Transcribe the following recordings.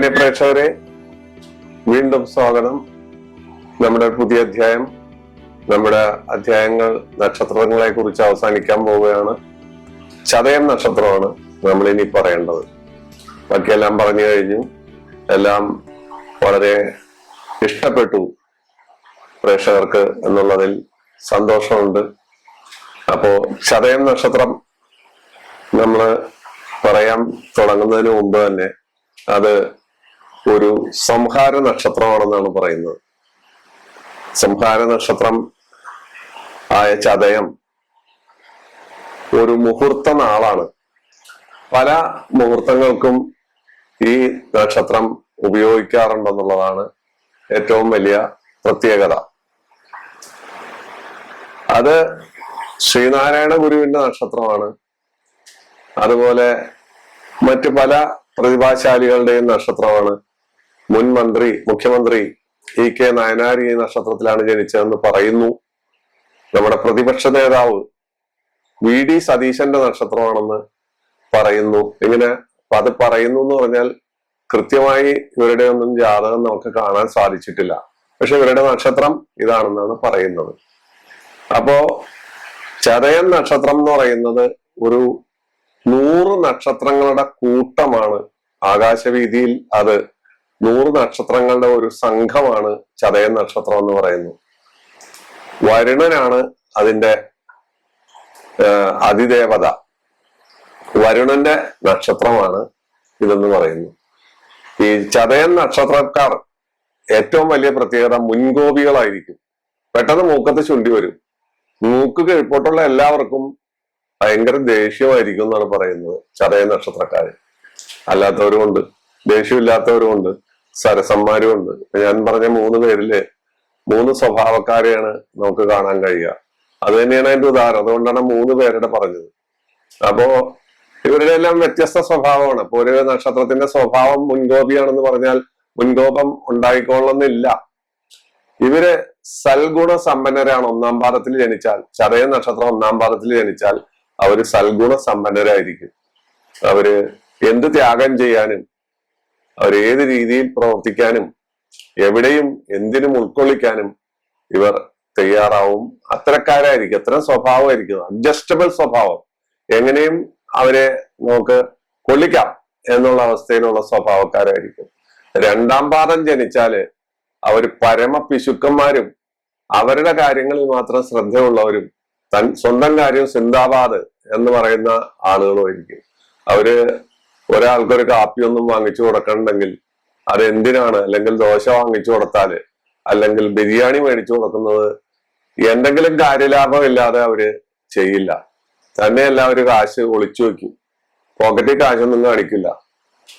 മാന്യ പ്രേക്ഷകരെ, വീണ്ടും സ്വാഗതം. നമ്മുടെ പുതിയ അധ്യായം, നമ്മുടെ അധ്യായങ്ങൾ നക്ഷത്രങ്ങളെ കുറിച്ച് അവസാനിക്കാൻ പോവുകയാണ്. ചതയം നക്ഷത്രമാണ് നമ്മൾ ഇനി പറയേണ്ടത്. ബാക്കിയെല്ലാം പറഞ്ഞു കഴിഞ്ഞു. എല്ലാം വളരെ ഇഷ്ടപ്പെട്ടു പ്രേക്ഷകർക്ക് എന്നുള്ളതിൽ സന്തോഷമുണ്ട്. അപ്പോ ചതയം നക്ഷത്രം നമ്മൾ പറയാൻ തുടങ്ങുന്നതിന് മുമ്പ് തന്നെ അത് ഒരു സംഹാര നക്ഷത്രമാണെന്നാണ് പറയുന്നത്. സംഹാര നക്ഷത്രം ആയ ചതയം ഒരു മുഹൂർത്ത നാളാണ്. പല മുഹൂർത്തങ്ങൾക്കും ഈ നക്ഷത്രം ഉപയോഗിക്കാറുണ്ടെന്നുള്ളതാണ് ഏറ്റവും വലിയ പ്രത്യേകത. അത് ശ്രീനാരായണ ഗുരുവിന്റെ നക്ഷത്രമാണ്. അതുപോലെ മറ്റു പല പ്രതിഭാശാലികളുടെയും നക്ഷത്രമാണ്. മുൻ മുഖ്യമന്ത്രി EK നായനാർ ഈ നക്ഷത്രത്തിലാണ് ജനിച്ചതെന്ന് പറയുന്നു. നമ്മുടെ പ്രതിപക്ഷ നേതാവ് VD സതീശന്റെ നക്ഷത്രമാണെന്ന് പറയുന്നു. ഇങ്ങനെ അത് പറയുന്നു എന്ന് പറഞ്ഞാൽ കൃത്യമായി ഇവരുടെ ഒന്നും ജാതകം നമുക്ക് കാണാൻ സാധിച്ചിട്ടില്ല. പക്ഷെ ഇവരുടെ നക്ഷത്രം ഇതാണെന്നാണ് പറയുന്നത്. അപ്പോ ചതയം നക്ഷത്രം എന്ന് പറയുന്നത് ഒരു 100 നക്ഷത്രങ്ങളുടെ കൂട്ടമാണ്. ആകാശവീതിയിൽ അത് 100 നക്ഷത്രങ്ങളുടെ ഒരു സംഘമാണ് ചതയം നക്ഷത്രം എന്ന് പറയുന്നു. വരുണനാണ് അതിന്റെ അതിദേവത. വരുണന്റെ നക്ഷത്രമാണ് ഇതെന്ന് പറയുന്നു. ഈ ചതയം നക്ഷത്രക്കാർ ഏറ്റവും വലിയ പ്രത്യേകത മുൻകോപികളായിരിക്കും. പെട്ടെന്ന് മൂക്കത്ത് ചുണ്ടി വരും. മൂക്ക് കീഴ്പോട്ടുള്ള എല്ലാവർക്കും ഭയങ്കര ദേഷ്യമായിരിക്കും എന്നാണ് പറയുന്നത്. ചതയ നക്ഷത്രക്കാര് അല്ലാത്തവരുമുണ്ട്, ദേഷ്യമില്ലാത്തവരുമുണ്ട്, സരസന്മാരുമുണ്ട്. ഞാൻ പറഞ്ഞ 3 പേരില് 3 സ്വഭാവക്കാരെയാണ് നമുക്ക് കാണാൻ കഴിയുക. അത് തന്നെയാണ് അതിന്റെ ഉദാഹരണം. അതുകൊണ്ടാണ് 3 പേരുടെ പറഞ്ഞത്. അപ്പോ ഇവരുടെ എല്ലാം വ്യത്യസ്ത സ്വഭാവമാണ്. ഇപ്പൊ ഒരു നക്ഷത്രത്തിന്റെ സ്വഭാവം മുൻകോപിയാണെന്ന് പറഞ്ഞാൽ മുൻകോപം ഉണ്ടായിക്കൊള്ളുന്നില്ല. ഇവര് സൽഗുണ സമ്പന്നരാണ്. 1-ാം പാദത്തിൽ ജനിച്ചാൽ, ചതയ നക്ഷത്രം 1-ാം പാദത്തിൽ ജനിച്ചാൽ അവര് സൽഗുണ സമ്പന്നരായിരിക്കും. അവര് എന്ത് ത്യാഗം ചെയ്യാനും, അവർ ഏത് രീതിയിൽ പ്രവർത്തിക്കാനും, എവിടെയും എന്തിനും ഉൾക്കൊള്ളിക്കാനും ഇവർ തയ്യാറാവും. അത്തരക്കാരായിരിക്കും. അത്തരം സ്വഭാവമായിരിക്കും. അഡ്ജസ്റ്റബിൾ സ്വഭാവം. എങ്ങനെയും അവരെ നമുക്ക് കൊള്ളിക്കാം എന്നുള്ള അവസ്ഥയിലുള്ള സ്വഭാവക്കാരായിരിക്കും. 2-ാം പാദം ജനിച്ചാല് അവർ പരമ പിശുക്കന്മാരും അവരുടെ കാര്യങ്ങളിൽ മാത്രം ശ്രദ്ധയുള്ളവരും സ്വന്തം കാര്യം സിന്ദാബാദ് എന്ന് പറയുന്ന ആളുകളുമായിരിക്കും. അവര് ഒരാൾക്കൊരു കാപ്പിയൊന്നും വാങ്ങിച്ചു കൊടുക്കണമെങ്കിൽ അത് എന്തിനാണ്, അല്ലെങ്കിൽ ദോശ വാങ്ങിച്ചു കൊടുത്താല്, അല്ലെങ്കിൽ ബിരിയാണി മേടിച്ചു കൊടുക്കുന്നത് എന്തെങ്കിലും കാര്യലാഭം ഇല്ലാതെ അവര് ചെയ്യില്ല. തന്നെയല്ല അവര് കാശ് ഒളിച്ചു വെക്കും. പോക്കറ്റിൽ കാശൊന്നും കാണിക്കില്ല.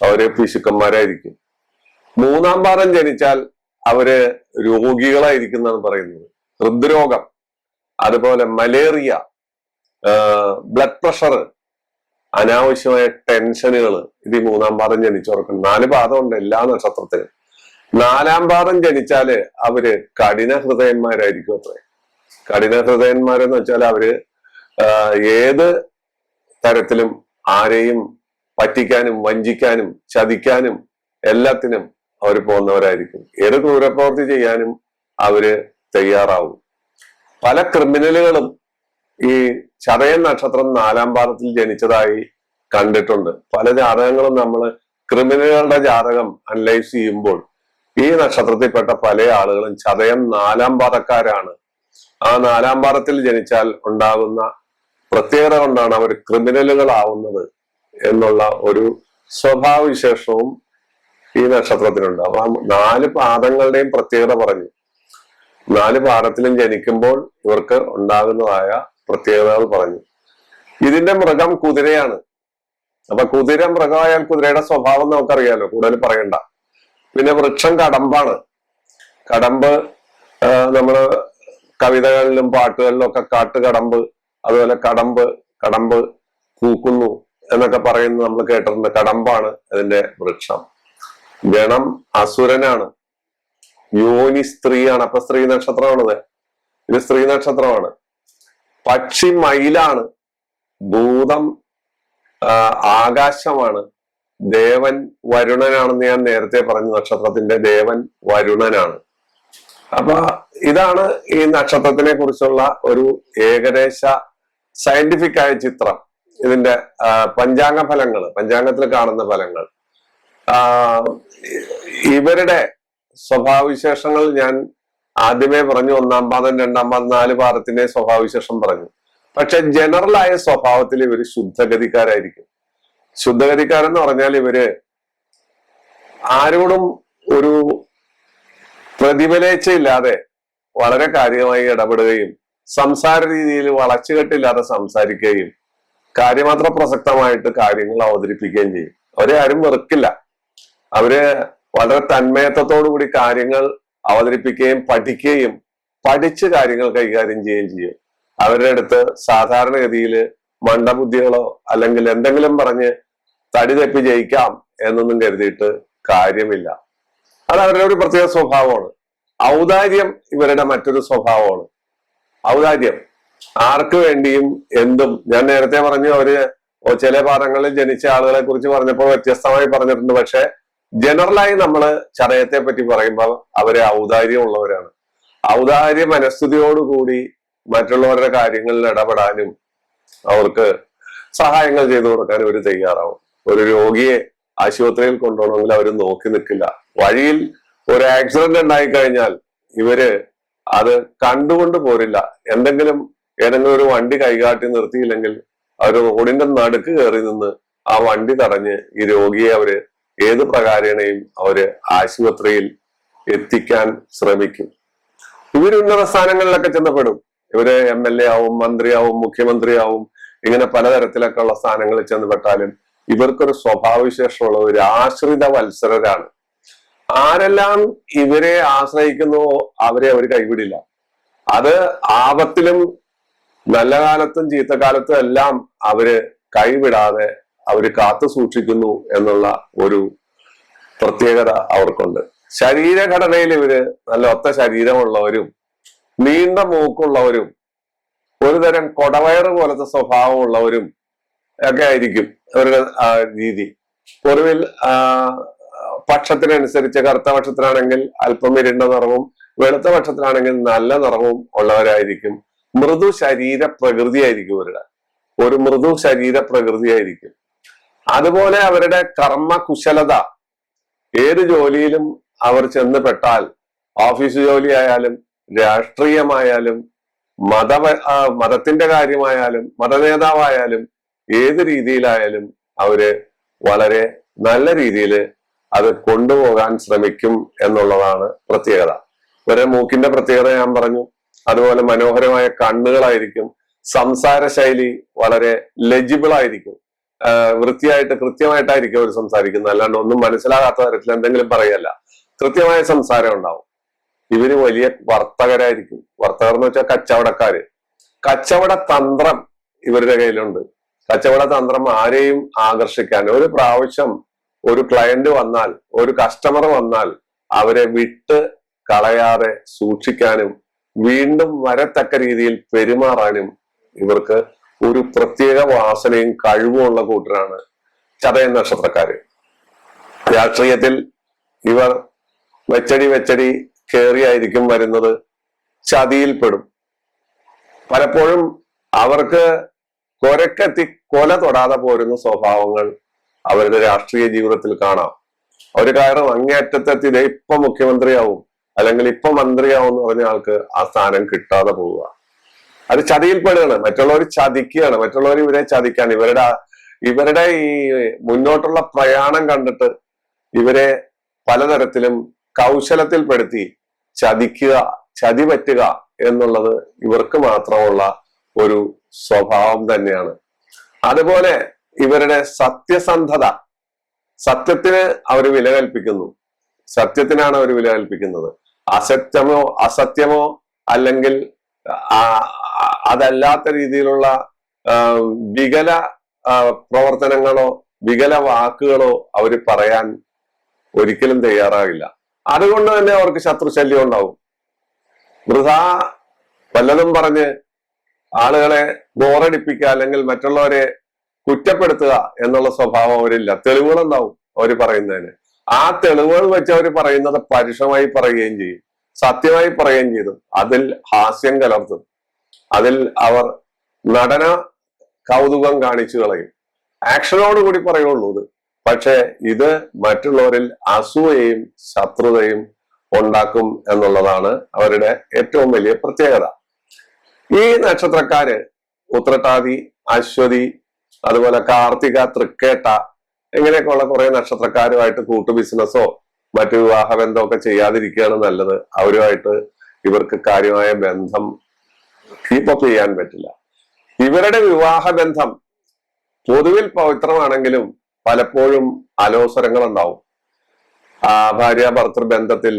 അവര് പിശുക്കന്മാരായിരിക്കും. 3-ാം പാദം ജനിച്ചാൽ അവര് രോഗികളായിരിക്കും എന്നാണ് പറയുന്നത്. ഹൃദ്രോഗം, അതുപോലെ മലേറിയ, ബ്ലഡ് പ്രഷർ, അനാവശ്യമായ ടെൻഷനുകൾ, ഇത് 3-ാം പാദം ജനിച്ചവർക്ക്. 4 പാദമുണ്ട് എല്ലാ നക്ഷത്രത്തിനും. 4-ാം പാദം ജനിച്ചാല് അവര് കഠിന ഹൃദയന്മാരായിരിക്കും. അത്രേ കഠിന ഹൃദയന്മാരെന്ന് വെച്ചാൽ അവര് ഏത് തരത്തിലും ആരെയും പറ്റിക്കാനും വഞ്ചിക്കാനും ചതിക്കാനും എല്ലാത്തിനും അവർ പോകുന്നവരായിരിക്കും. ഏത് ക്രൂരപ്രവൃത്തി ചെയ്യാനും അവര് തയ്യാറാവും. പല ക്രിമിനലുകളും ഈ ചതയം നക്ഷത്രം 4-ാം പാദത്തിൽ ജനിച്ചതായി കണ്ടിട്ടുണ്ട്. പല ജാതകങ്ങളും നമ്മൾ ക്രിമിനലുകളുടെ ജാതകം അനലൈസ് ചെയ്യുമ്പോൾ ഈ നക്ഷത്രത്തിൽപ്പെട്ട പല ആളുകളും ചതയം 4-ാം പാദക്കാരാണ്. ആ 4-ാം പാദത്തിൽ ജനിച്ചാൽ ഉണ്ടാകുന്ന പ്രത്യേകത കൊണ്ടാണ് അവർ ക്രിമിനലുകളാവുന്നത് എന്നുള്ള ഒരു സ്വഭാവവിശേഷവും ഈ നക്ഷത്രത്തിനുണ്ട്. അപ്പൊ 4 പാദങ്ങളുടെയും പ്രത്യേകത പറഞ്ഞു. 4 പാദത്തിലും ജനിക്കുമ്പോൾ ഇവർക്ക് ഉണ്ടാകുന്നതായ പ്രത്യേകതകൾ പറഞ്ഞു. ഇതിന്റെ മൃഗം കുതിരയാണ്. അപ്പൊ കുതിര മൃഗമായാൽ കുതിരയുടെ സ്വഭാവം നമുക്കറിയാലോ, കൂടുതൽ പറയണ്ട. പിന്നെ വൃക്ഷം കടമ്പാണ്. കടമ്പ് നമ്മള് കവിതകളിലും പാട്ടുകളിലും ഒക്കെ കാട്ടുകടമ്പ്, അതുപോലെ കടമ്പ് പൂക്കുന്നു എന്നൊക്കെ പറയുന്നത് നമ്മൾ കേട്ടിട്ടുണ്ട്. കടമ്പാണ് അതിന്റെ വൃക്ഷം. ഗണം അസുരനാണ്. യോനി സ്ത്രീയാണ്. അപ്പൊ സ്ത്രീ നക്ഷത്രമാണിത്. ഇത് സ്ത്രീ നക്ഷത്രമാണ്. പക്ഷി മയിലാണ്. ഭൂതം ആകാശമാണ്. ദേവൻ വരുണനാണെന്ന് ഞാൻ നേരത്തെ പറഞ്ഞു. നക്ഷത്രത്തിന്റെ ദേവൻ വരുണനാണ്. അപ്പൊ ഇതാണ് ഈ നക്ഷത്രത്തിനെ കുറിച്ചുള്ള ഒരു ഏകദേശ സയന്റിഫിക് ആയ ചിത്രം. ഇതിന്റെ പഞ്ചാംഗ ഫലങ്ങൾ, പഞ്ചാംഗത്തിൽ കാണുന്ന ഫലങ്ങൾ, ഇവരുടെ സ്വഭാവവിശേഷങ്ങൾ ഞാൻ ആദ്യമേ പറഞ്ഞു. 1-ാം പാദം, 2-ാം പാദം, 4 പാദത്തിന്റെ സ്വഭാവവിശേഷം പറഞ്ഞു. പക്ഷെ ജനറലായ സ്വഭാവത്തിൽ ഇവര് ശുദ്ധഗതിക്കാരായിരിക്കും. ശുദ്ധഗതിക്കാരെന്ന് പറഞ്ഞാൽ ഇവര് ആരോടും ഒരു പ്രതിഫലേച്ഛയില്ലാതെ വളരെ കാര്യമായി ഇടപെടുകയും സംസാര രീതിയിൽ വളച്ചുകെട്ടില്ലാതെ സംസാരിക്കുകയും കാര്യമാത്ര പ്രസക്തമായിട്ട് കാര്യങ്ങൾ അവതരിപ്പിക്കുകയും ചെയ്യും. അവരെ ആരും വെറുക്കില്ല. അവര് വളരെ തന്മയത്വത്തോടു കൂടി കാര്യങ്ങൾ അവതരിപ്പിക്കുകയും പഠിക്കുകയും പഠിച്ച് കാര്യങ്ങൾ കൈകാര്യം ചെയ്യുകയും ചെയ്യും. അവരുടെ അടുത്ത് സാധാരണഗതിയിൽ മണ്ടബുദ്ധികളോ അല്ലെങ്കിൽ എന്തെങ്കിലും പറഞ്ഞ് തടി തെപ്പി ജയിക്കാം എന്നൊന്നും കരുതിയിട്ട് കാര്യമില്ല. അത് അവരുടെ ഒരു പ്രത്യേക സ്വഭാവമാണ്. ഔദാര്യം ഇവരുടെ മറ്റൊരു സ്വഭാവമാണ്. ഔദാര്യം ആർക്ക് വേണ്ടിയും എന്തും. ഞാൻ നേരത്തെ പറഞ്ഞു, അവര് ചില പാദങ്ങളിൽ ജനിച്ച ആളുകളെ കുറിച്ച് പറഞ്ഞപ്പോൾ വ്യത്യസ്തമായി പറഞ്ഞിട്ടുണ്ട്. പക്ഷെ ജനറലായി നമ്മള് ചതയത്തെ പറ്റി പറയുമ്പോൾ അവര് ഔദാര്യമുള്ളവരാണ്. ഔദാര്യ മനസ്ഥിതിയോടുകൂടി മറ്റുള്ളവരുടെ കാര്യങ്ങളിൽ ഇടപെടാനും അവർക്ക് സഹായങ്ങൾ ചെയ്തു കൊടുക്കാനും അവർ തയ്യാറാവും. ഒരു രോഗിയെ ആശുപത്രിയിൽ കൊണ്ടുപോകണമെങ്കിൽ അവർ നോക്കി നിൽക്കില്ല. വഴിയിൽ ഒരു ആക്സിഡന്റ് ഉണ്ടായി കഴിഞ്ഞാൽ ഇവര് അത് കണ്ടുകൊണ്ട് പോരില്ല. ഏതെങ്കിലും ഒരു വണ്ടി കൈകാട്ടി നിർത്തിയില്ലെങ്കിൽ അവർ റോഡിന്റെ നടുക്ക് കയറി നിന്ന് ആ വണ്ടി തടഞ്ഞ് ഈ രോഗിയെ അവര് ഏത് പ്രകാരേണയും അവര് ആശുപത്രിയിൽ എത്തിക്കാൻ ശ്രമിക്കും. ഇവര് ഉന്നത സ്ഥാനങ്ങളിലൊക്കെ ചെന്നപ്പെടും. ഇവര് MLA ആവും, മന്ത്രിയാവും, മുഖ്യമന്ത്രിയാവും, ഇങ്ങനെ പലതരത്തിലൊക്കെ ഉള്ള സ്ഥാനങ്ങളിൽ ചെന്നപ്പെട്ടാലും ഇവർക്കൊരു സ്വഭാവവിശേഷമുള്ള ഒരു ആശ്രിത വത്സരരാണ്. ആരെല്ലാം ഇവരെ ആശ്രയിക്കുന്നുവോ അവരെ അവർ കൈവിടില്ല. അത് ആപത്തിലും നല്ല കാലത്തും ചീത്തക്കാലത്തും എല്ലാം അവര് കൈവിടാതെ അവര് കാത്തു സൂക്ഷിക്കുന്നു എന്നുള്ള ഒരു പ്രത്യേകത അവർക്കുണ്ട്. ശരീരഘടനയിൽ ഇവര് നല്ല ഒത്ത ശരീരമുള്ളവരും നീണ്ട മൂക്കുള്ളവരും ഒരുതരം കൊടവയറ് പോലത്തെ സ്വഭാവമുള്ളവരും ഒക്കെ ആയിരിക്കും അവരുടെ രീതി. പൊതുവിൽ പക്ഷത്തിനനുസരിച്ച് കറുത്ത പക്ഷത്തിലാണെങ്കിൽ അല്പം ഇരുണ്ട നിറവും വെളുത്ത പക്ഷത്തിലാണെങ്കിൽ നല്ല നിറവും ഉള്ളവരായിരിക്കും. മൃദു ശരീര പ്രകൃതിയായിരിക്കും ഇവരുടെ. ഒരു മൃദു ശരീര പ്രകൃതിയായിരിക്കും. അതുപോലെ അവരുടെ കർമ്മ കുശലത, ഏത് ജോലിയിലും അവർ ചെന്നുപെട്ടാൽ, ഓഫീസ് ജോലി ആയാലും രാഷ്ട്രീയമായാലും മതത്തിന്റെ കാര്യമായാലും മതനേതാവായാലും ഏത് രീതിയിലായാലും അവര് വളരെ നല്ല രീതിയിൽ അത് കൊണ്ടുപോകാൻ ശ്രമിക്കും എന്നുള്ളതാണ് പ്രത്യേകത. ഇവരുടെ മൂക്കിന്റെ പ്രത്യേകത ഞാൻ പറഞ്ഞു. അതുപോലെ മനോഹരമായ കണ്ണുകളായിരിക്കും. സംസാര ശൈലി വളരെ ലെജിബിൾ ആയിരിക്കും. വൃത്തിയായിട്ട് കൃത്യമായിട്ടായിരിക്കും അവർ സംസാരിക്കുന്നത്. അല്ലാണ്ട് ഒന്നും മനസ്സിലാകാത്ത തരത്തിൽ എന്തെങ്കിലും പറയല്ല. കൃത്യമായ സംസാരം ഉണ്ടാവും. ഇവര് വലിയ വർത്തകരായിരിക്കും. വർത്തകർ എന്ന് വെച്ചാൽ കച്ചവടക്കാര്. കച്ചവട തന്ത്രം ഇവരുടെ കയ്യിലുണ്ട്. കച്ചവട തന്ത്രം ആരെയും ആകർഷിക്കാൻ. ഒരു പ്രാവശ്യം ഒരു ക്ലയന്റ് വന്നാൽ, ഒരു കസ്റ്റമർ വന്നാൽ അവരെ വിട്ട് കളയാതെ സൂക്ഷിക്കാനും വീണ്ടും വരത്തക്ക രീതിയിൽ പെരുമാറാനും ഇവർക്ക് ഒരു പ്രത്യേക വാസനയും കഴിവുമുള്ള കൂട്ടരാണ് ചതയൻ നക്ഷത്രക്കാര്. രാഷ്ട്രീയത്തിൽ ഇവർ വെച്ചടി കേറിയായിരിക്കും വരുന്നത്. ചതിയിൽപ്പെടും. പലപ്പോഴും അവർക്ക് കൊരക്കെത്തി കൊല തൊടാതെ പോരുന്ന സ്വഭാവങ്ങൾ അവരുടെ രാഷ്ട്രീയ ജീവിതത്തിൽ കാണാം. ഒരു കാരണം അങ്ങേയറ്റത്തെത്തി ഇപ്പൊ മുഖ്യമന്ത്രിയാവും അല്ലെങ്കിൽ ഇപ്പൊ മന്ത്രിയാവും എന്ന് പറഞ്ഞ ആൾക്ക് ആ സ്ഥാനം കിട്ടാതെ പോവുക. അത് ചതിയിൽപ്പെടുകയാണ്. മറ്റുള്ളവർ ചതിക്കുകയാണ്. മറ്റുള്ളവർ ഇവരെ ചതിക്കാൻ, ഇവരുടെ ഈ മുന്നോട്ടുള്ള പ്രയാണം കണ്ടിട്ട് ഇവരെ പലതരത്തിലും കൗശലത്തിൽപ്പെടുത്തി ചതിക്കുക, ചതി പറ്റുക എന്നുള്ളത് ഇവർക്ക് മാത്രമുള്ള ഒരു സ്വഭാവം തന്നെയാണ്. അതുപോലെ ഇവരുടെ സത്യസന്ധത, സത്യത്തിന് അവർ വില കൽപ്പിക്കുന്നു. സത്യത്തിനാണ് അവർ വില കൽപ്പിക്കുന്നത്. അസത്യമോ അല്ലെങ്കിൽ അതല്ലാത്ത രീതിയിലുള്ള വികല പ്രവർത്തനങ്ങളോ വികല വാക്കുകളോ അവർ പറയാൻ ഒരിക്കലും തയ്യാറാകില്ല. അതുകൊണ്ട് തന്നെ അവർക്ക് ശത്രുശല്യം ഉണ്ടാവും. വൃഥാ വല്ലതും പറഞ്ഞ് ആളുകളെ ബോറടിപ്പിക്കുക അല്ലെങ്കിൽ മറ്റുള്ളവരെ കുറ്റപ്പെടുത്തുക എന്നുള്ള സ്വഭാവം അവരില്ല. തെളിവുകളുണ്ടാവും അവർ പറയുന്നതിന്. ആ തെളിവുകൾ വെച്ച് അവർ പറയുന്നത് പരുഷമായി പറയുകയും ചെയ്യും, സത്യമായി പറയുകയും ചെയ്തു. അതിൽ ഹാസ്യം കലർത്തും, അതിൽ അവർ നടന കൗതുകം കാണിച്ചു കളയും. ആക്ഷനോട് കൂടി പറയുള്ളൂ ഇത്. പക്ഷെ ഇത് മറ്റുള്ളവരിൽ അസൂയയും ശത്രുതയും ഉണ്ടാക്കും എന്നുള്ളതാണ് അവരുടെ ഏറ്റവും വലിയ പ്രത്യേകത. ഈ നക്ഷത്രക്കാര് ഉത്രട്ടാതി, അശ്വതി, അതുപോലെ കാർത്തിക, തൃക്കേട്ട ഇങ്ങനെയൊക്കെയുള്ള കുറെ നക്ഷത്രക്കാരുമായിട്ട് കൂട്ടു ബിസിനസ്സോ മറ്റു വിവാഹ ബന്ധമോ ഒക്കെ ചെയ്യാതിരിക്കുകയാണ് നല്ലത്. അവരുമായിട്ട് ഇവർക്ക് കാര്യമായ ബന്ധം കീപ്പപ്പ് ചെയ്യാൻ പറ്റില്ല. ഇവരുടെ വിവാഹ ബന്ധം പൊതുവിൽ പവിത്രമാണെങ്കിലും പലപ്പോഴും അലോസരങ്ങൾ ഉണ്ടാവും. ഭാര്യ ഭർത്തൃ ബന്ധത്തിൽ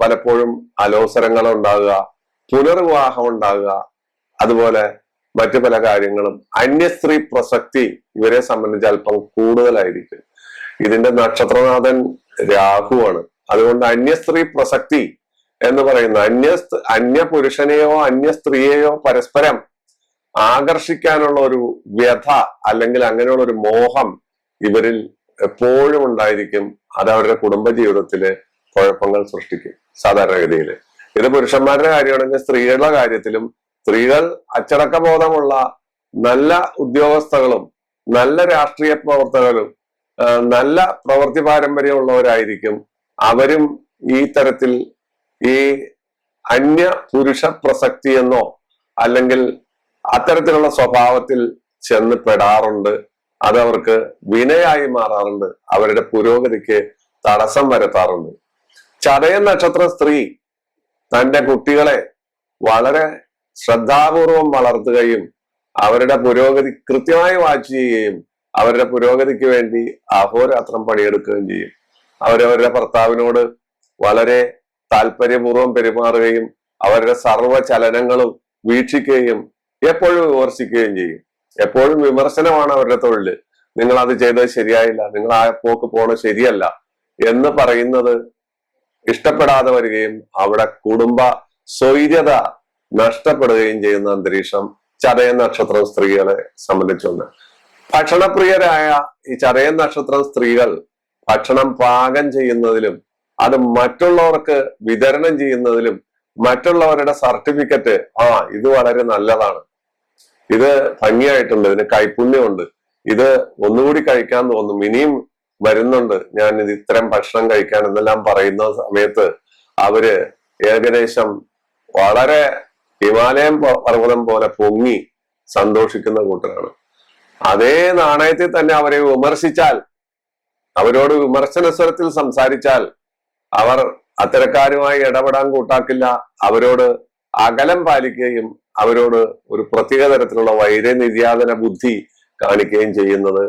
പലപ്പോഴും അലോസരങ്ങൾ ഉണ്ടാകുക, പുനർവിവാഹം ഉണ്ടാകുക, അതുപോലെ മറ്റു പല കാര്യങ്ങളും. അന്യസ്ത്രീ പ്രസക്തി ഇവരെ സംബന്ധിച്ച് അല്പം കൂടുതലായിരിക്കും. ഇതിന്റെ നക്ഷത്രനാഥൻ രാഹുവാണ്. അതുകൊണ്ട് അന്യസ്ത്രീ പ്രസക്തി എന്ന് പറയുന്ന അന്യ പുരുഷനെയോ അന്യ സ്ത്രീയെയോ പരസ്പരം ആകർഷിക്കാനുള്ള ഒരു വ്യഥ അല്ലെങ്കിൽ അങ്ങനെയുള്ള ഒരു മോഹം ഇവരിൽ എപ്പോഴും ഉണ്ടായിരിക്കും. അത് അവരുടെ കുടുംബജീവിതത്തില് കുഴപ്പങ്ങൾ സൃഷ്ടിക്കും സാധാരണഗതിയിൽ. ഇത് പുരുഷന്മാരുടെ കാര്യമാണെങ്കിൽ സ്ത്രീകളുടെ കാര്യത്തിലും സ്ത്രീകൾ അച്ചടക്ക ബോധമുള്ള നല്ല ഉദ്യോഗസ്ഥകളും നല്ല രാഷ്ട്രീയ പ്രവർത്തകരും നല്ല പ്രവൃത്തി പാരമ്പര്യമുള്ളവരായിരിക്കും. അവരും ഈ തരത്തിൽ ഈ അന്യ പുരുഷ പ്രസക്തി എന്നോ അല്ലെങ്കിൽ അത്തരത്തിലുള്ള സ്വഭാവത്തിൽ ചെന്ന് പെടാറുണ്ട്. അതവർക്ക് വിനയായി മാറാറുണ്ട്, അവരുടെ പുരോഗതിക്ക് തടസ്സം വരുത്താറുണ്ട്. ചതയം നക്ഷത്ര സ്ത്രീ തന്റെ കുട്ടികളെ വളരെ ശ്രദ്ധാപൂർവം വളർത്തുകയും അവരുടെ പുരോഗതി കൃത്യമായി വാച്ച് ചെയ്യുകയും അവരുടെ പുരോഗതിക്ക് വേണ്ടി അഹോരാത്രം പണിയെടുക്കുകയും ചെയ്യും. അവരവരുടെ ഭർത്താവിനോട് വളരെ താല്പര്യപൂർവ്വം പെരുമാറുകയും അവരുടെ സർവ്വ ചലനങ്ങളും വീക്ഷിക്കുകയും എപ്പോഴും വിമർശിക്കുകയും ചെയ്യും. എപ്പോഴും വിമർശനമാണ് അവരുടെ തൊഴില്. നിങ്ങൾ അത് ചെയ്തത് ശരിയായില്ല, നിങ്ങൾ ആ പോക്ക് പോണത് ശരിയല്ല എന്ന് പറയുന്നത് ഇഷ്ടപ്പെടാതെ വരികയും അവിടെ കുടുംബ സ്വൈര്യത നഷ്ടപ്പെടുകയും ചെയ്യുന്ന അന്തരീക്ഷം ചതയം നക്ഷത്രം സ്ത്രീകളെ സംബന്ധിച്ചൊന്ന്. ഭക്ഷണപ്രിയരായ ഈ ചതയം നക്ഷത്രം സ്ത്രീകൾ ഭക്ഷണം പാകം ചെയ്യുന്നതിലും അത് മറ്റുള്ളവർക്ക് വിതരണം ചെയ്യുന്നതിലും മറ്റുള്ളവരുടെ സർട്ടിഫിക്കറ്റ് ഇത് വളരെ നല്ലതാണ്, ഇത് ഭംഗിയായിട്ടുണ്ട്, ഇതിന് കൈപുണ്യമുണ്ട്, ഇത് ഒന്നുകൂടി കഴിക്കാൻ തോന്നും, ഇനിയും വരുന്നുണ്ട് ഞാൻ ഇത് ഇത്തരം ഭക്ഷണം കഴിക്കാൻ എന്നെല്ലാം പറയുന്ന സമയത്ത് അവര് ഏകദേശം വളരെ ഹിമാലയം പർവ്വതം പോലെ പൊങ്ങി സന്തോഷിക്കുന്ന കൂട്ടരാണ്. അതേ നാണയത്തിൽ തന്നെ അവരെ വിമർശിച്ചാൽ, അവരോട് വിമർശന സ്വരത്തിൽ സംസാരിച്ചാൽ അവർ അത്തരക്കാരുമായി ഇടപെടാൻ കൂട്ടാക്കില്ല. അവരോട് അകലം പാലിക്കുകയും അവരോട് ഒരു പ്രത്യേക തരത്തിലുള്ള വൈരനിര്യാതന ബുദ്ധി കാണിക്കുകയും ചെയ്യുന്നത്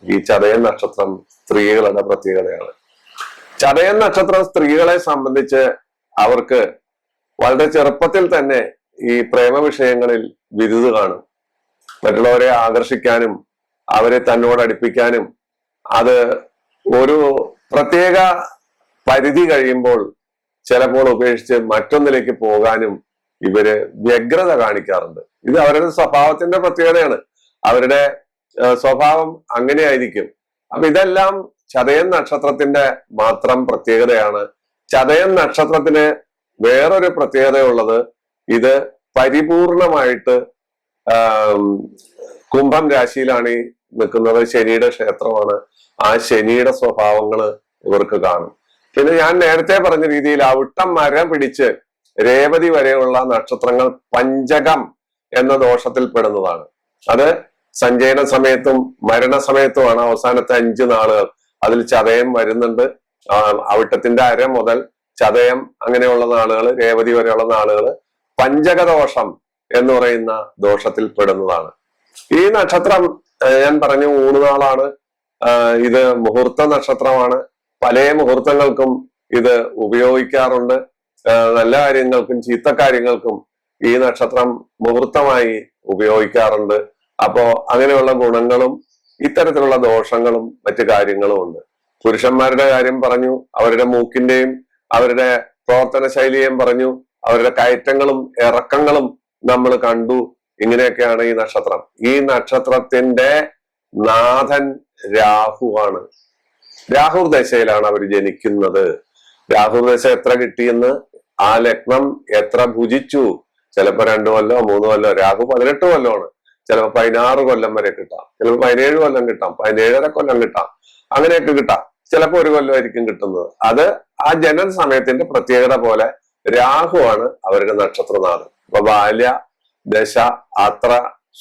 ഈ ചതയം നക്ഷത്രം സ്ത്രീകളുടെ പ്രത്യേകതയാണ്. ചതയം നക്ഷത്രം സ്ത്രീകളെ സംബന്ധിച്ച് അവർക്ക് വളരെ ചെറുപ്പത്തിൽ തന്നെ ഈ പ്രേമ വിഷയങ്ങളിൽ ബിരുദ് കാണും. മറ്റുള്ളവരെ ആകർഷിക്കാനും അവരെ തന്നോട് അടുപ്പിക്കാനും അത് ഒരു പ്രത്യേക പരിധി കഴിയുമ്പോൾ ചിലപ്പോൾ ഉപേക്ഷിച്ച് മറ്റൊന്നിലേക്ക് പോകാനും ഇവര് വ്യഗ്രത കാണിക്കാറുണ്ട്. ഇത് അവരുടെ സ്വഭാവത്തിന്റെ പ്രത്യേകതയാണ്. അവരുടെ സ്വഭാവം അങ്ങനെയായിരിക്കും. അപ്പൊ ഇതെല്ലാം ചതയം നക്ഷത്രത്തിന്റെ മാത്രം പ്രത്യേകതയാണ്. ചതയം നക്ഷത്രത്തിന് വേറൊരു പ്രത്യേകതയുള്ളത്, ഇത് പരിപൂർണമായിട്ട് കുംഭം രാശിയിലാണ് ഈ നിൽക്കുന്നത്. ശനിയുടെ ക്ഷേത്രമാണ്. ആ ശനിയുടെ സ്വഭാവങ്ങള് ഇവർക്ക് കാണും. പിന്നെ ഞാൻ നേരത്തെ പറഞ്ഞ രീതിയിൽ അവിട്ടം മരം പിടിച്ച് രേവതി വരെയുള്ള നക്ഷത്രങ്ങൾ പഞ്ചകം എന്ന ദോഷത്തിൽ പെടുന്നതാണ്. അത് സഞ്ചയന സമയത്തും മരണസമയത്തുമാണ് അവസാനത്തെ 5 നാളുകൾ. അതിൽ ചതയം വരുന്നുണ്ട്. അവിട്ടത്തിന്റെ അര മുതൽ ചതയം അങ്ങനെയുള്ള നാളുകൾ, രേവതി വരെയുള്ള നാളുകൾ പഞ്ചകദോഷം എന്ന് പറയുന്ന ദോഷത്തിൽ പെടുന്നതാണ്. ഈ നക്ഷത്രം ഞാൻ പറഞ്ഞു 3 നാളാണ്. ഇത് മുഹൂർത്ത നക്ഷത്രമാണ്. പല മുഹൂർത്തങ്ങൾക്കും ഇത് ഉപയോഗിക്കാറുണ്ട്. നല്ല കാര്യങ്ങൾക്കും ചീത്ത കാര്യങ്ങൾക്കും ഈ നക്ഷത്രം മുഹൂർത്തമായി ഉപയോഗിക്കാറുണ്ട്. അപ്പോ അങ്ങനെയുള്ള ഗുണങ്ങളും ഇത്തരത്തിലുള്ള ദോഷങ്ങളും മറ്റു കാര്യങ്ങളും ഉണ്ട്. പുരുഷന്മാരുടെ കാര്യം പറഞ്ഞു, അവരുടെ മൂക്കിന്റെയും അവരുടെ പ്രവർത്തന ശൈലിയെയും പറഞ്ഞു, അവരുടെ കയറ്റങ്ങളും ഇറക്കങ്ങളും നമ്മൾ കണ്ടു. ഇങ്ങനെയൊക്കെയാണ് ഈ നക്ഷത്രം. ഈ നക്ഷത്രത്തിന്റെ നാഥൻ രാഹുവാണ്. രാഹു ദശയിലാണ് അവർ ജനിക്കുന്നത്. രാഹു ദശ എത്ര കിട്ടിയെന്ന്, ആ ലഗ്നം എത്ര ഭുജിച്ചു, ചിലപ്പോ 2 കൊല്ലോ 3 കൊല്ലോ, രാഹു 18 കൊല്ലമാണ്, ചിലപ്പോ 16 കൊല്ലം വരെ കിട്ടാം, ചിലപ്പോ 17 കൊല്ലം കിട്ടാം, 17.5 കൊല്ലം കിട്ടാം, അങ്ങനെയൊക്കെ കിട്ടാം. ചിലപ്പോ 1 കൊല്ലമായിരിക്കും കിട്ടുന്നത്. അത് ആ ജനന സമയത്തിന്റെ പ്രത്യേകത പോലെ രാഹുവാണ് അവരുടെ നക്ഷത്രനാഥൻ. അപ്പൊ ബാല്യ ദശ അത്ര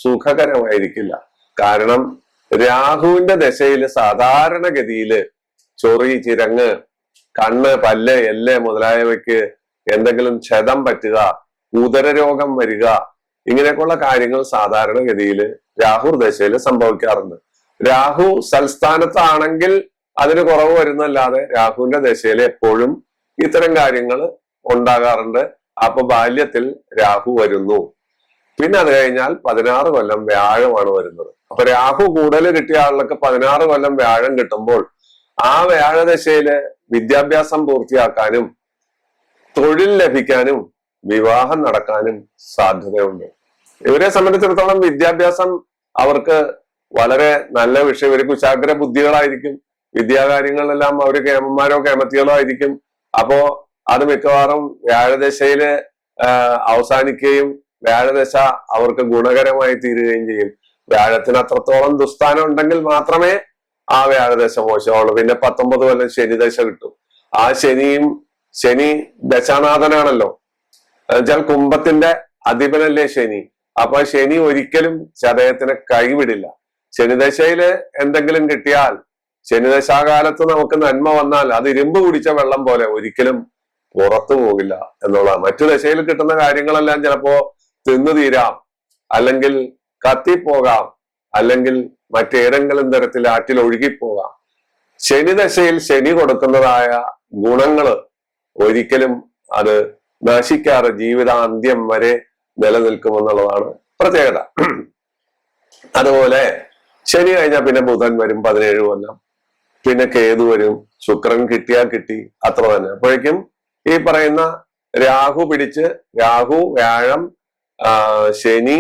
സുഖകരമായിരിക്കില്ല. കാരണം രാഹുവിന്റെ ദശയില് സാധാരണഗതിയില് ചൊറി, ചിരങ്ങ്, കണ്ണ്, പല്ല്, എല്ല് മുതലായവയ്ക്ക് എന്തെങ്കിലും ക്ഷതം പറ്റുക, ഉദരരോഗം വരിക, ഇങ്ങനെയൊക്കെയുള്ള കാര്യങ്ങൾ സാധാരണഗതിയിൽ രാഹു ദശയിൽ സംഭവിക്കാറുണ്ട്. രാഹു സൽസ്ഥാനത്താണെങ്കിൽ അതിന് കുറവ് വരുന്നല്ലാതെ രാഹുവിന്റെ ദശയിൽ എപ്പോഴും ഇത്തരം കാര്യങ്ങൾ ഉണ്ടാകാറുണ്ട്. അപ്പൊ ബാല്യത്തിൽ രാഹു വരുന്നു. പിന്നെ അത് കഴിഞ്ഞാൽ 16 കൊല്ലം വ്യാഴമാണ് വരുന്നത്. അപ്പൊ രാഹു കൂടുതൽ കിട്ടിയ ആളുകൾക്ക് 16 കൊല്ലം വ്യാഴം കിട്ടുമ്പോൾ ആ വ്യാഴദശയില് വിദ്യാഭ്യാസം പൂർത്തിയാക്കാനും തൊഴിൽ ലഭിക്കാനും വിവാഹം നടക്കാനും സാധ്യതയുണ്ട്. ഇവരെ സംബന്ധിച്ചിടത്തോളം വിദ്യാഭ്യാസം അവർക്ക് വളരെ നല്ല വിഷയം. ഇവർ കുശാഗ്ര ബുദ്ധികളായിരിക്കും. വിദ്യാകാര്യങ്ങളിലെല്ലാം അവർ കേമന്മാരോ കേമത്തികളോ ആയിരിക്കും. അപ്പോ അത് മിക്കവാറും വ്യാഴദശയില് അവസാനിക്കുകയും വ്യാഴദശ അവർക്ക് ഗുണകരമായി തീരുകയും ചെയ്യും. വ്യാഴത്തിന് അത്രത്തോളം ദുസ്ഥാനം ഉണ്ടെങ്കിൽ മാത്രമേ ആ വ്യാഴദശ മോശമുള്ളൂ. പിന്നെ 19 കൊല്ലം ശനിദശ കിട്ടും. ആ ശനി ദശാനാഥനാണല്ലോ. എന്നുവെച്ചാൽ കുംഭത്തിന്റെ അധിപനല്ലേ ശനി. അപ്പൊ ശനി ഒരിക്കലും ചതയത്തിന് കൈവിടില്ല. ശനിദശയില് എന്തെങ്കിലും കിട്ടിയാൽ, ശനിദശാകാലത്ത് നമുക്ക് നന്മ വന്നാൽ അത് ഇരുമ്പ് കുടിച്ച വെള്ളം പോലെ ഒരിക്കലും പുറത്തു പോകില്ല എന്നുള്ളതാണ്. മറ്റു ദശയിൽ കിട്ടുന്ന കാര്യങ്ങളെല്ലാം ചിലപ്പോ തിന്നു തീരാം, അല്ലെങ്കിൽ കത്തിപ്പോകാം, അല്ലെങ്കിൽ മറ്റേതെങ്കിലും തരത്തിൽ ആറ്റിൽ ഒഴുകിപ്പോകാം. ശനിദശയിൽ ശനി കൊടുക്കുന്നതായ ഗുണങ്ങള് ഒരിക്കലും അത് നശിക്കാറ് ജീവിതാന്ത്യം വരെ നിലനിൽക്കുമെന്നുള്ളതാണ് പ്രത്യേകത. അതുപോലെ ശനി കഴിഞ്ഞാൽ പിന്നെ ബുധൻ വരും 17 കൊല്ലം, പിന്നെ കേതു വരും, ശുക്രൻ കിട്ടിയാൽ കിട്ടി, അത്ര തന്നെ. അപ്പോഴേക്കും ഈ പറയുന്ന രാഹു പിടിച്ച് രാഹു, വ്യാഴം, ശനി,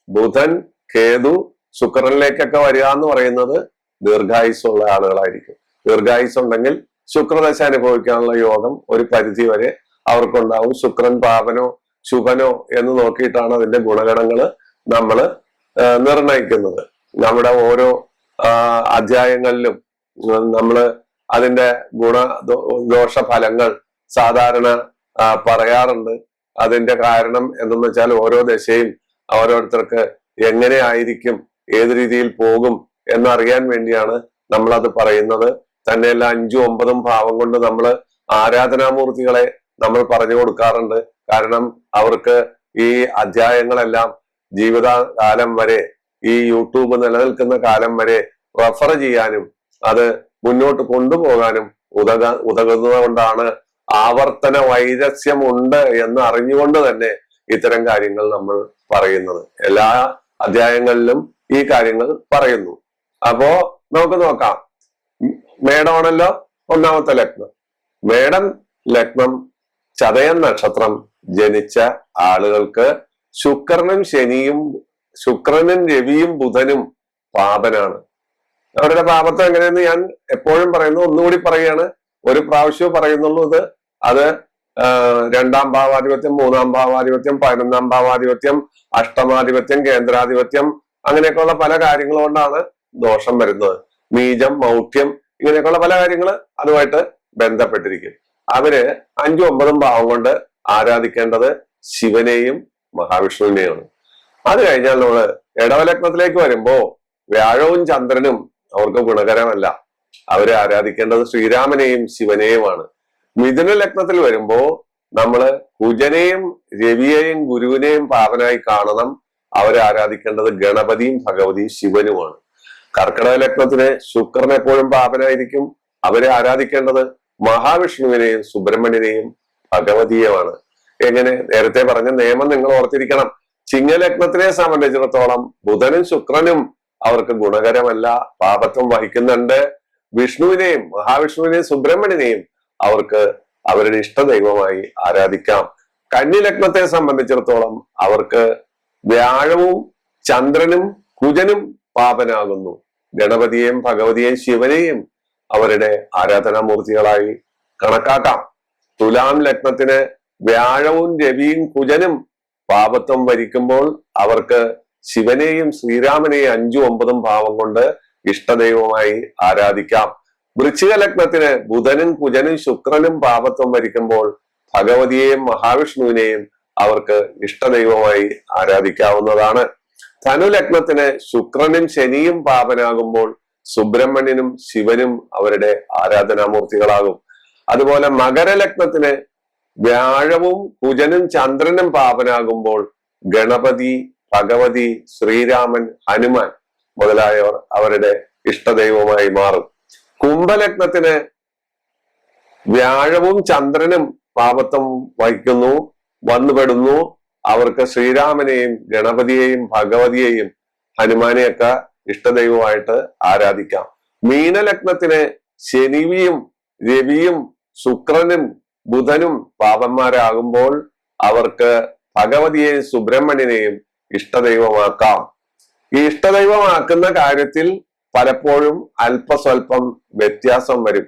ബുധൻ, കേതു, ശുക്രനിലേക്കൊക്കെ വരിക എന്ന് പറയുന്നത് ദീർഘായുസ്സുള്ള ആളുകളായിരിക്കും. ദീർഘായുസ് ഉണ്ടെങ്കിൽ ശുക്രദശ അനുഭവിക്കാനുള്ള യോഗം ഒരു പരിധി വരെ അവർക്കുണ്ടാവും. ശുക്രൻ പാപനോ ശുഭനോ എന്ന് നോക്കിയിട്ടാണ് അതിന്റെ ഗുണഗണങ്ങള് നമ്മൾ നിർണയിക്കുന്നത്. നമ്മുടെ ഓരോ അധ്യായങ്ങളിലും നമ്മൾ അതിന്റെ ദോഷ ഫലങ്ങൾ സാധാരണ പറയാറുണ്ട്. അതിന്റെ കാരണം എന്തെന്ന് വെച്ചാൽ ഓരോ ദശയും ഓരോരുത്തർക്ക് എങ്ങനെ ആയിരിക്കും, ഏത് രീതിയിൽ പോകും എന്നറിയാൻ വേണ്ടിയാണ് നമ്മൾ അത് പറയുന്നത്. തന്നെയല്ല 5ഉം 9ഉം ഭാവം കൊണ്ട് നമ്മൾ ആരാധനാമൂർത്തികളെ നമ്മൾ പറഞ്ഞു കൊടുക്കാറുണ്ട്. കാരണം അവർക്ക് ഈ അധ്യായങ്ങളെല്ലാം ജീവിതകാലം വരെ, ഈ യൂട്യൂബ് നിലനിൽക്കുന്ന കാലം വരെ റെഫർ ചെയ്യാനും അത് മുന്നോട്ട് കൊണ്ടുപോകാനും ഉതകുന്നത് കൊണ്ടാണ്. ആവർത്തന വൈരസ്യമുണ്ട് എന്ന് അറിഞ്ഞുകൊണ്ട് തന്നെ ഇത്തരം കാര്യങ്ങൾ നമ്മൾ പറയുന്നത്. എല്ലാ അധ്യായങ്ങളിലും ഈ കാര്യങ്ങൾ പറയുന്നു. അപ്പോ നമുക്ക് നോക്കാം. മേടമാണല്ലോ ഒന്നാമത്തെ ലഗ്നം. മേടം ലഗ്നം ചതയം നക്ഷത്രം ജനിച്ച ആളുകൾക്ക് ശുക്രനും രവിയും ബുധനും പാപനാണ്. അവരുടെ പാപത്തെ എങ്ങനെയെന്ന് ഞാൻ എപ്പോഴും പറയുന്നു, ഒന്നുകൂടി പറയുകയാണ്, ഒരു പ്രാവശ്യം പറയുന്നുള്ളൂ. അത് 2ാം ഭാവാധിപത്യം, 3ാം ഭാവാധിപത്യം, 11ാം ഭാവാധിപത്യം, അഷ്ടമാധിപത്യം, കേന്ദ്രാധിപത്യം, അങ്ങനെയൊക്കെയുള്ള പല കാര്യങ്ങൾ കൊണ്ടാണ് ദോഷം വരുന്നത്. നീചം, മൗഢ്യം, ഇങ്ങനെയൊക്കെയുള്ള പല കാര്യങ്ങൾ അതുമായിട്ട് ബന്ധപ്പെട്ടിരിക്കും. അവര് 5ഉം 9ഉം ഭാവം കൊണ്ട് ആരാധിക്കേണ്ടത് ശിവനെയും മഹാവിഷ്ണുവിനെയാണ്. അത് കഴിഞ്ഞാൽ നമ്മള് ഇടവലഗ്നത്തിലേക്ക് വരുമ്പോ വ്യാഴവും ചന്ദ്രനും അവർക്ക് ഗുണകരമല്ല. അവരെ ആരാധിക്കേണ്ടത് ശ്രീരാമനെയും ശിവനെയുമാണ്. മിഥുന ലഗ്നത്തിൽ വരുമ്പോ നമ്മള് കുജനെയും രവിയെയും ഗുരുവിനെയും പാവനായി കാണണം. അവരെ ആരാധിക്കേണ്ടത് ഗണപതിയും ഭഗവതിയും ശിവനുമാണ്. കർക്കിടക ലഗ്നത്തിന് ശുക്രൻ എപ്പോഴും പാപനായിരിക്കും. അവരെ ആരാധിക്കേണ്ടത് മഹാവിഷ്ണുവിനെയും സുബ്രഹ്മണ്യനെയും ഭഗവതിയുമാണ്. എങ്ങനെ? നേരത്തെ പറഞ്ഞ നിയമം നിങ്ങൾ ഓർത്തിരിക്കണം. ചിങ്ങലഗ്നത്തിനെ സംബന്ധിച്ചിടത്തോളം ബുധനും ശുക്രനും അവർക്ക് ഗുണകരമല്ല, പാപത്വം വഹിക്കുന്നുണ്ട്. വിഷ്ണുവിനെയും മഹാവിഷ്ണുവിനെയും സുബ്രഹ്മണ്യനെയും അവർക്ക് അവരുടെ ഇഷ്ടദൈവമായി ആരാധിക്കാം. കന്നി ലഗ്നത്തെ സംബന്ധിച്ചിടത്തോളം അവർക്ക് വ്യാഴവും ചന്ദ്രനും കുജനും പാപനാകുന്നു. ഗണപതിയെയും ഭഗവതിയെയും ശിവനെയും അവരുടെ ആരാധനാമൂർത്തികളായി കണക്കാക്കാം. തുലാം ലഗ്നത്തിന് വ്യാഴവും രവിയും കുജനും പാപത്വം വരിക്കുമ്പോൾ അവർക്ക് ശിവനെയും ശ്രീരാമനെയും 5, 9 ഭാവം കൊണ്ട് ഇഷ്ടദൈവമായി ആരാധിക്കാം. വൃശ്ചിക ലഗ്നത്തിന് ബുധനും കുജനും ശുക്രനും പാപത്വം വരിക്കുമ്പോൾ ഭഗവതിയെയും മഹാവിഷ്ണുവിനെയും അവർക്ക് ഇഷ്ടദൈവമായി ആരാധിക്കാവുന്നതാണ്. ധനുലഗ്നത്തിന് ശുക്രനും ശനിയും പാപനാകുമ്പോൾ സുബ്രഹ്മണ്യനും ശിവനും അവരുടെ ആരാധനാമൂർത്തികളാകും. അതുപോലെ മകരലഗ്നത്തിന് വ്യാഴവും കുജനും ചന്ദ്രനും പാപനാകുമ്പോൾ ഗണപതി, ഭഗവതി, ശ്രീരാമൻ, ഹനുമാൻ മുതലായവർ അവരുടെ ഇഷ്ടദൈവമായി മാറും. കുംഭലഗ്നത്തിന് വ്യാഴവും ചന്ദ്രനും പാപത്വം വന്നുപെടുന്നു. അവർക്ക് ശ്രീരാമനെയും ഗണപതിയെയും ഭഗവതിയെയും ഹനുമാനെയൊക്കെ ഇഷ്ടദൈവമായിട്ട് ആരാധിക്കാം. മീനലഗ്നത്തിന് ശനിയും രവിയും ശുക്രനും ബുധനും പാപന്മാരാകുമ്പോൾ അവർക്ക് ഭഗവതിയെയും സുബ്രഹ്മണ്യനെയും ഇഷ്ടദൈവമാക്കാം. ഈ ഇഷ്ടദൈവമാക്കുന്ന കാര്യത്തിൽ പലപ്പോഴും അല്പസ്വല്പം വ്യത്യാസം വരും.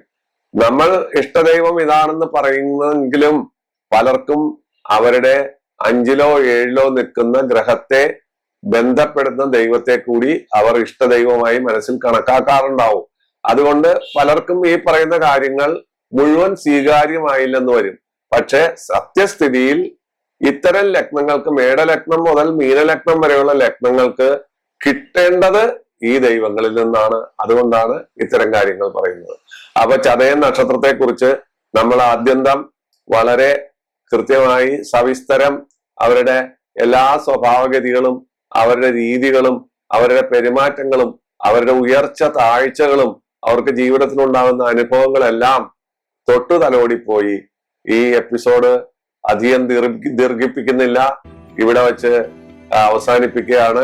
നമ്മൾ ഇഷ്ടദൈവം ഇതാണെന്ന് പറയുന്നെങ്കിലും പലർക്കും അവരുടെ 5ലോ 7ലോ നിൽക്കുന്ന ഗ്രഹത്തെ ബന്ധപ്പെടുന്ന ദൈവത്തെ കൂടി അവർ ഇഷ്ടദൈവമായി മനസ്സിൽ കണക്കാക്കാറുണ്ടാവും. അതുകൊണ്ട് പലർക്കും ഈ പറയുന്ന കാര്യങ്ങൾ മുഴുവൻ സ്വീകാര്യമായില്ലെന്ന് വരും. പക്ഷെ സത്യസ്ഥിതിയിൽ ഇത്തരം ലഗ്നങ്ങൾക്ക്, മേടലഗ്നം മുതൽ മീനലഗ്നം വരെയുള്ള ലഗ്നങ്ങൾക്ക് കിട്ടേണ്ടത് ഈ ദൈവങ്ങളിൽ നിന്നാണ്. അതുകൊണ്ടാണ് ഇത്തരം കാര്യങ്ങൾ പറയുന്നത്. അപ്പൊ ചതയൻ നക്ഷത്രത്തെ കുറിച്ച് നമ്മൾ ആദ്യന്തം വളരെ കൃത്യമായി സവിസ്തരം അവരുടെ എല്ലാ സ്വഭാവഗതികളും അവരുടെ രീതികളും അവരുടെ പെരുമാറ്റങ്ങളും അവരുടെ ഉയർച്ച താഴ്ചകളും അവർക്ക് ജീവിതത്തിലുണ്ടാകുന്ന അനുഭവങ്ങളെല്ലാം തൊട്ടു തലോടിപ്പോയി. ഈ എപ്പിസോഡ് അധികം ദീർഘിപ്പിക്കുന്നില്ല, ഇവിടെ വെച്ച് അവസാനിപ്പിക്കുകയാണ്.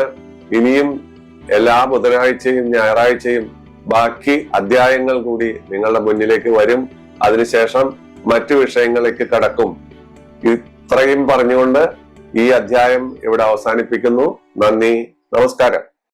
ഇനിയും എല്ലാ ബുധനാഴ്ചയും ഞായറാഴ്ചയും ബാക്കി അധ്യായങ്ങൾ കൂടി നിങ്ങളുടെ മുന്നിലേക്ക് വരും. അതിനുശേഷം മറ്റു വിഷയങ്ങളിലേക്ക് കടക്കും. ഇത്രയും പറഞ്ഞുകൊണ്ട് ഈ അധ്യായം ഇവിടെ അവസാനിപ്പിക്കുന്നു. നന്ദി, നമസ്കാരം.